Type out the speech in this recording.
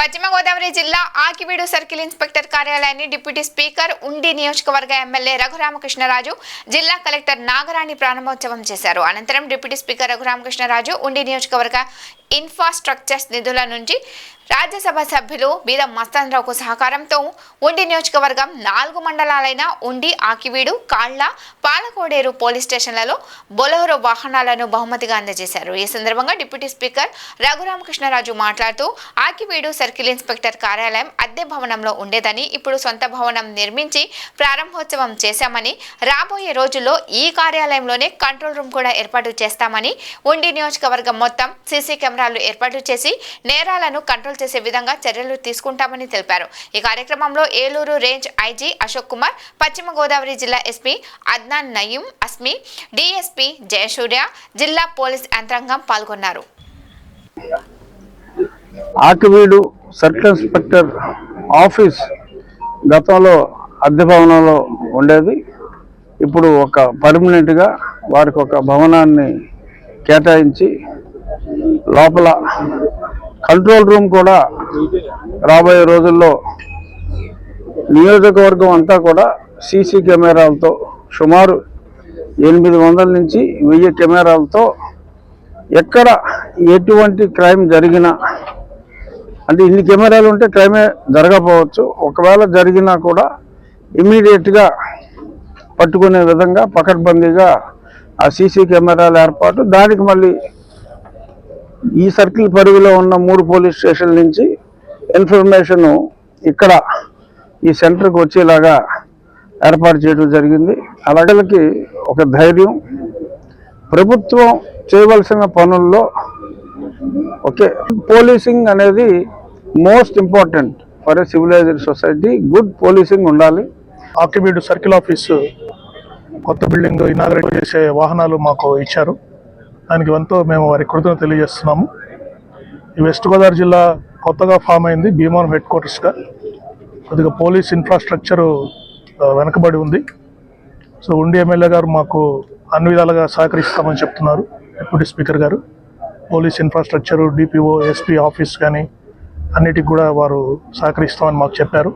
పశ్చిమ గోదావరి జిల్లా Akividu circle inspector కార్యాలయాన్ని డిప్యూటీ స్పీకర్ ఉండి నియోజకవర్గ ఎమ్మెల్యే రఘురామకృష్ణరాజు, జిల్లా కలెక్టర్ నాగరాణి ప్రారంభోత్సవం చేశారు. అనంతరం డిప్యూటీ స్పీకర్ రఘురామకృష్ణరాజు ఉండి నియోజకవర్గ ఇన్ఫ్రాస్ట్రక్చర్ నిధుల నుంచి రాజ్యసభ సభ్యులు బీద మస్తాన్రావుకు సహకారంతో ఉండి నియోజకవర్గం 4 మండలాలైన ఉండి, ఆకివీడు, కాళ్ల, పాలకోడేరు పోలీస్ స్టేషన్లలో బొలెరో వాహనాలను బహుమతిగా అందజేశారు. ఈ సందర్భంగా డిప్యూటీ స్పీకర్ రఘురామకృష్ణరాజు మాట్లాడుతూ ఆకివీడు సర్కిల్ ఇన్స్పెక్టర్ కార్యాలయం అద్దె భవనంలో ఉండేదని, ఇప్పుడు సొంత భవనం నిర్మించి ప్రారంభోత్సవం చేశామని, రాబోయే రోజుల్లో ఈ కార్యాలయంలోనే కంట్రోల్ రూమ్ కూడా ఏర్పాటు చేస్తామని, ఉండి నియోజకవర్గం మొత్తం సీసీ కెమెరాలు ఏర్పాటు చేసి నేరాలను కంట్రోల్ చేసే విధంగా చర్యలు తీసుకుంటామని తెలిపారు. ఈ కార్యక్రమంలో ఏలూరు రేంజ్ ఐజీ అశోక్ కుమార్, పశ్చిమ గోదావరి జిల్లా ఎస్పీ అద్నాన్ నయీం అస్మి, డిఎస్పీ జయసూర్య, జిల్లా పోలీస్ యంత్రాంగం పాల్గొన్నారు. ఆకివీడు సర్కిల్ ఇన్స్పెక్టర్ ఆఫీస్ గతంలో అద్దె భవనంలో ఉండేది. ఇప్పుడు ఒక పర్మనెంట్గా వారికి ఒక భవనాన్ని కేటాయించి లోపల కంట్రోల్ రూమ్ కూడా రాబోయే రోజుల్లో నియోజకవర్గం అంతా కూడా సీసీ కెమెరాలతో సుమారు 800 నుంచి 1000 కెమెరాలతో ఎక్కడ ఎటువంటి క్రైమ్ జరిగినా, అంటే ఇన్ని కెమెరాలు ఉంటే క్రైమే జరగకపోవచ్చు, ఒకవేళ జరిగినా కూడా ఇమ్మీడియట్గా పట్టుకునే విధంగా పకడ్బందీగా ఆ సీసీ కెమెరాల ఏర్పాటు. దానికి మళ్ళీ ఈ సర్కిల్ పరిధిలో ఉన్న 3 పోలీస్ స్టేషన్ల నుంచి ఇన్ఫర్మేషన్ ఇక్కడ ఈ సెంటర్కి వచ్చేలాగా ఏర్పాటు చేయడం జరిగింది. అలాగే ఒక ధైర్యం, ప్రభుత్వం చేయవలసిన పనుల్లో పోలీసింగ్ అనేది most important for a civilised society. Good policing ఉండాలి. ఆకివీడు సర్కిల్ ఆఫీసు కొత్త బిల్డింగ్ ఇనాగరేట్ చేసే వాహనాలు మాకు ఇచ్చారు. దానికి ఎంతో మేము వారి కృతజ్ఞత తెలియజేస్తున్నాము. ఈ వెస్ట్ గోదావరి జిల్లా కొత్తగా ఫామ్ అయింది భీమవరం హెడ్ క్వార్టర్స్గా. కొద్దిగా పోలీస్ ఇన్ఫ్రాస్ట్రక్చరు వెనకబడి ఉంది. సో ఉండి ఎమ్మెల్యే గారు మాకు అన్ని విధాలుగా సహకరిస్తామని చెప్తున్నారు. డిప్యూటీ స్పీకర్ గారు police infrastructure, DPO, SP office కానీ అన్నిటికి కూడా వారు సహకరిస్తామని మాకు చెప్పారు.